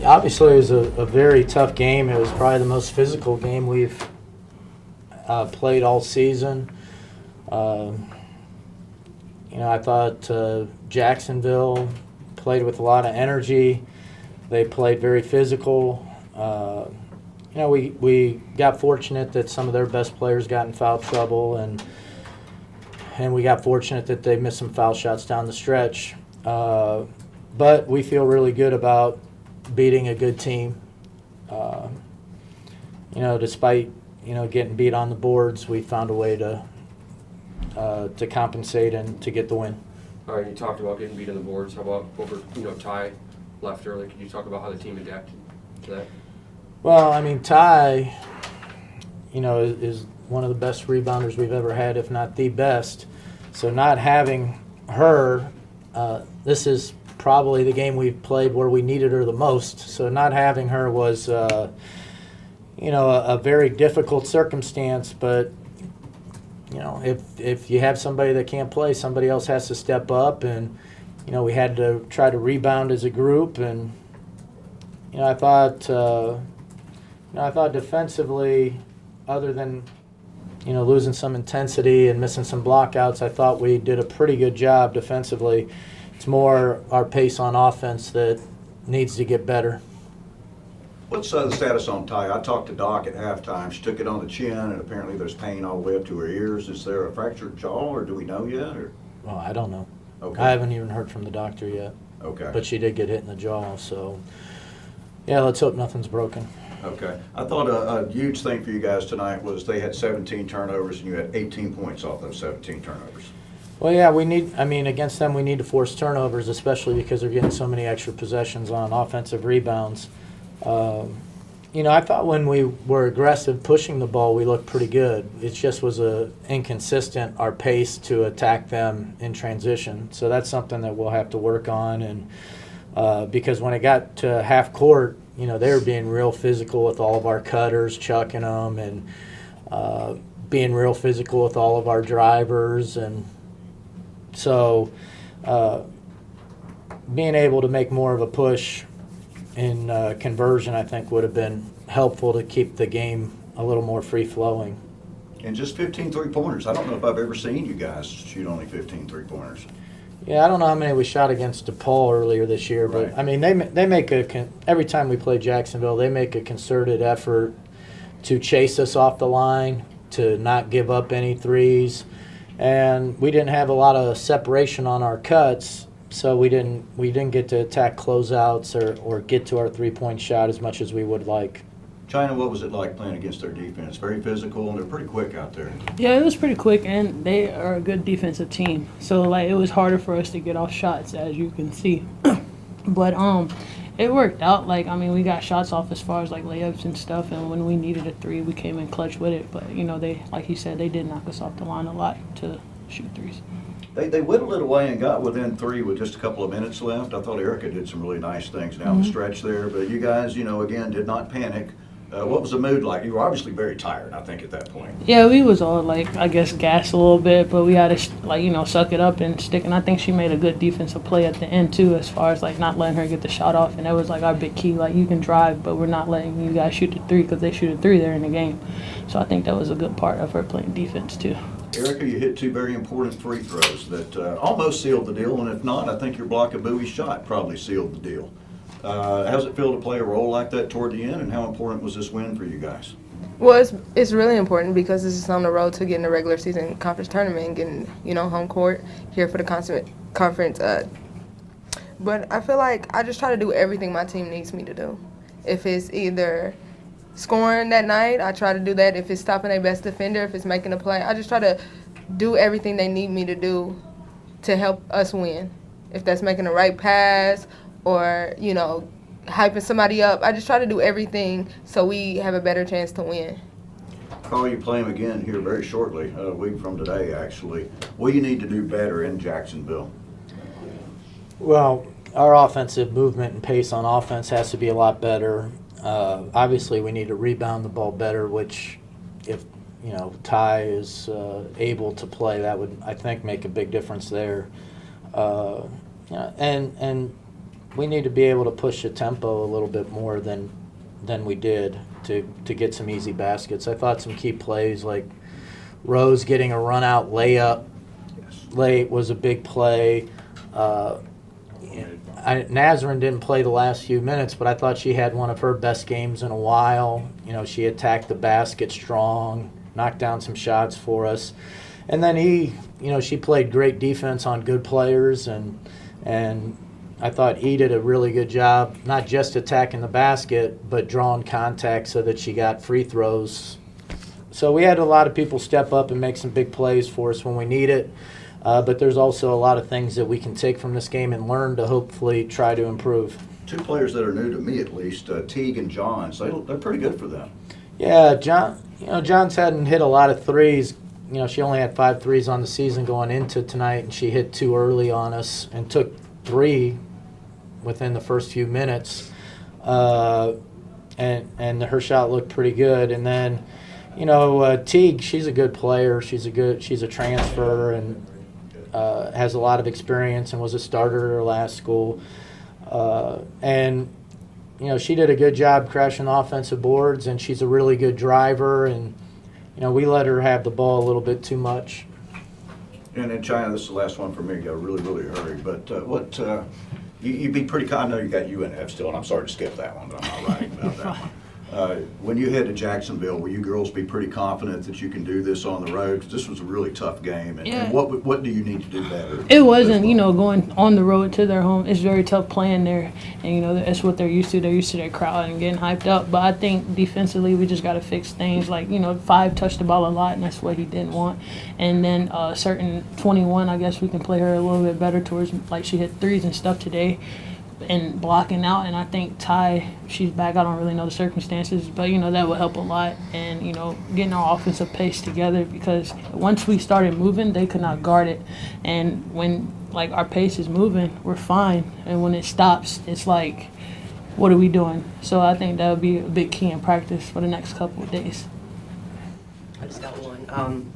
Obviously, it was a very tough game. It was probably the most physical game we've played all season. I thought Jacksonville played with a lot of energy. They played very physical. We got fortunate that some of their best players got in foul trouble, and we got fortunate that they missed some foul shots down the stretch. But we feel really good about beating a good team. Despite getting beat on the boards, we found a way to compensate and to get the win. All right, you talked about getting beat on the boards. How about over, Ty left early? Could you talk about how the team adapted to that? Well, Ty, is one of the best rebounders we've ever had, if not the best. So not having her, this is probably the game we've played where we needed her the most. So not having her was, a very difficult circumstance. But, if you have somebody that can't play, somebody else has to step up. And, we had to try to rebound as a group. And, I thought defensively, other than, losing some intensity and missing some blockouts, I thought we did a pretty good job defensively. It's more our pace on offense that needs to get better. What's the status on Ty? I talked to Doc at halftime. She took it on the chin, and apparently there's pain all the way up to her ears. Is there a fractured jaw, or do we know yet? Or? Well, I don't know. Okay. I haven't even heard from the doctor yet. Okay. But she did get hit in the jaw, so yeah, let's hope nothing's broken. Okay. I thought a huge thing for you guys tonight was they had 17 turnovers, and you had 18 points off those 17 turnovers. Well, yeah, against them we need to force turnovers, especially because they're getting so many extra possessions on offensive rebounds. I thought when we were aggressive pushing the ball, we looked pretty good. It just was inconsistent, our pace to attack them in transition. So that's something that we'll have to work on. And because when it got to half court, they were being real physical with all of our cutters, chucking them, and being real physical with all of our drivers. And so being able to make more of a push in conversion, I think, would have been helpful to keep the game a little more free-flowing. And just 15 three-pointers. I don't know if I've ever seen you guys shoot only 15 three-pointers. Yeah, I don't know how many we shot against DePaul earlier this year, but Right. they make every time we play Jacksonville, they make a concerted effort to chase us off the line, to not give up any threes, and we didn't have a lot of separation on our cuts. So we didn't get to attack closeouts or get to our three-point shot as much as we would like. China, what was it like playing against their defense? Very physical, and they're pretty quick out there. Yeah, it was pretty quick, and they are a good defensive team. So, it was harder for us to get off shots, as you can see. But it worked out. We got shots off as far as, layups and stuff, and when we needed a three, we came in clutch with it. But, they, like you said, they did knock us off the line a lot to shoot threes. They whittled it away and got within three with just a couple of minutes left. I thought Erica did some really nice things down the stretch there. But you guys, again, did not panic. What was the mood like? You were obviously very tired, I think, at that point. Yeah, we was all, gassed a little bit, but we had to, suck it up and stick. And I think she made a good defensive play at the end, too, as far as, not letting her get the shot off. And that was, our big key. You can drive, but we're not letting you guys shoot the three because they shoot a three there in the game. So I think that was a good part of her playing defense, too. Erica, you hit two very important free throws that almost sealed the deal, and if not, I think your block of Bowie's shot probably sealed the deal. How does it feel to play a role like that toward the end, and how important was this win for you guys? Well, it's really important because this is on the road to getting a regular season conference tournament and getting, home court here for the conference. But I feel like I just try to do everything my team needs me to do. If it's either scoring that night, I try to do that. If it's stopping their best defender, if it's making a play, I just try to do everything they need me to do to help us win. If that's making the right pass or, hyping somebody up, I just try to do everything so we have a better chance to win. Carl, you play them again here very shortly, a week from today, actually. What do you need to do better in Jacksonville? Well, our offensive movement and pace on offense has to be a lot better. Obviously, we need to rebound the ball better, which if, Ty is able to play, that would, I think, make a big difference there. And we need to be able to push the tempo a little bit more than we did to get some easy baskets. I thought some key plays like Rose getting a run-out layup late was a big play. Nazarene didn't play the last few minutes, but I thought she had one of her best games in a while. You know, she attacked the basket strong, knocked down some shots for us. And then she played great defense on good players, and I thought E did a really good job, not just attacking the basket, but drawing contact so that she got free throws. So we had a lot of people step up and make some big plays for us when we need it. But there's also a lot of things that we can take from this game and learn to hopefully try to improve. Two players that are new to me, at least, Teague and Johns. They're pretty good for them. Yeah, Johns hadn't hit a lot of threes. You know, she only had 5 threes on the season going into tonight, and she hit 2 early on us and took 3 within the first few minutes. And her shot looked pretty good. And then, Teague, she's a good player. She's a transfer and has a lot of experience and was a starter at her last school. And she did a good job crashing the offensive boards, and she's a really good driver. And we let her have the ball a little bit too much. And in China, this is the last one for me. Got to really hurry. But you'd be pretty. I know you got UNF still, and I'm sorry to skip that one, but I'm not writing about that one. When you head to Jacksonville, will you girls be pretty confident that you can do this on the road? 'Cause this was a really tough game, and, Yeah. and what do you need to do better? It wasn't, going on the road to their home. It's very tough playing there, and that's what they're used to. They're used to their crowd and getting hyped up. But I think defensively, we just got to fix things. Like 5 touched the ball a lot, and that's what he didn't want. And then certain 21, I guess we can play her a little bit better towards like she hit threes and stuff today. And blocking out, and I think Ty, she's back. I don't really know the circumstances, but that would help a lot. And getting our offensive pace together, because once we started moving, they could not guard it. And when our pace is moving, we're fine. And when it stops, it's like, what are we doing? So I think that would be a big key in practice for the next couple of days. I just got one.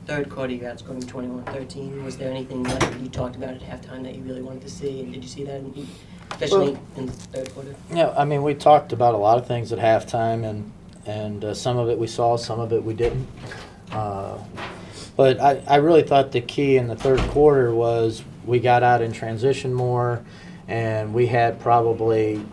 Third quarter, you guys scoring 21-13. Was there anything that you talked about at halftime that you really wanted to see, and did you see that, especially in the third quarter? Yeah, I mean, we talked about a lot of things at halftime, and some of it we saw, some of it we didn't. But I really thought the key in the third quarter was we got out in transition more, and we had probably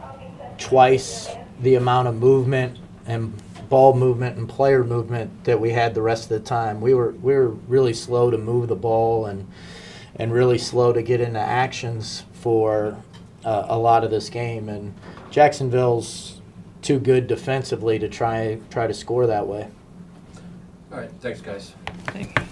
twice the amount of movement and ball movement and player movement that we had the rest of the time. We were really slow to move the ball and really slow to get into actions for a lot of this game. And Jacksonville's too good defensively to try to score that way. All right, thanks, guys. Thank you.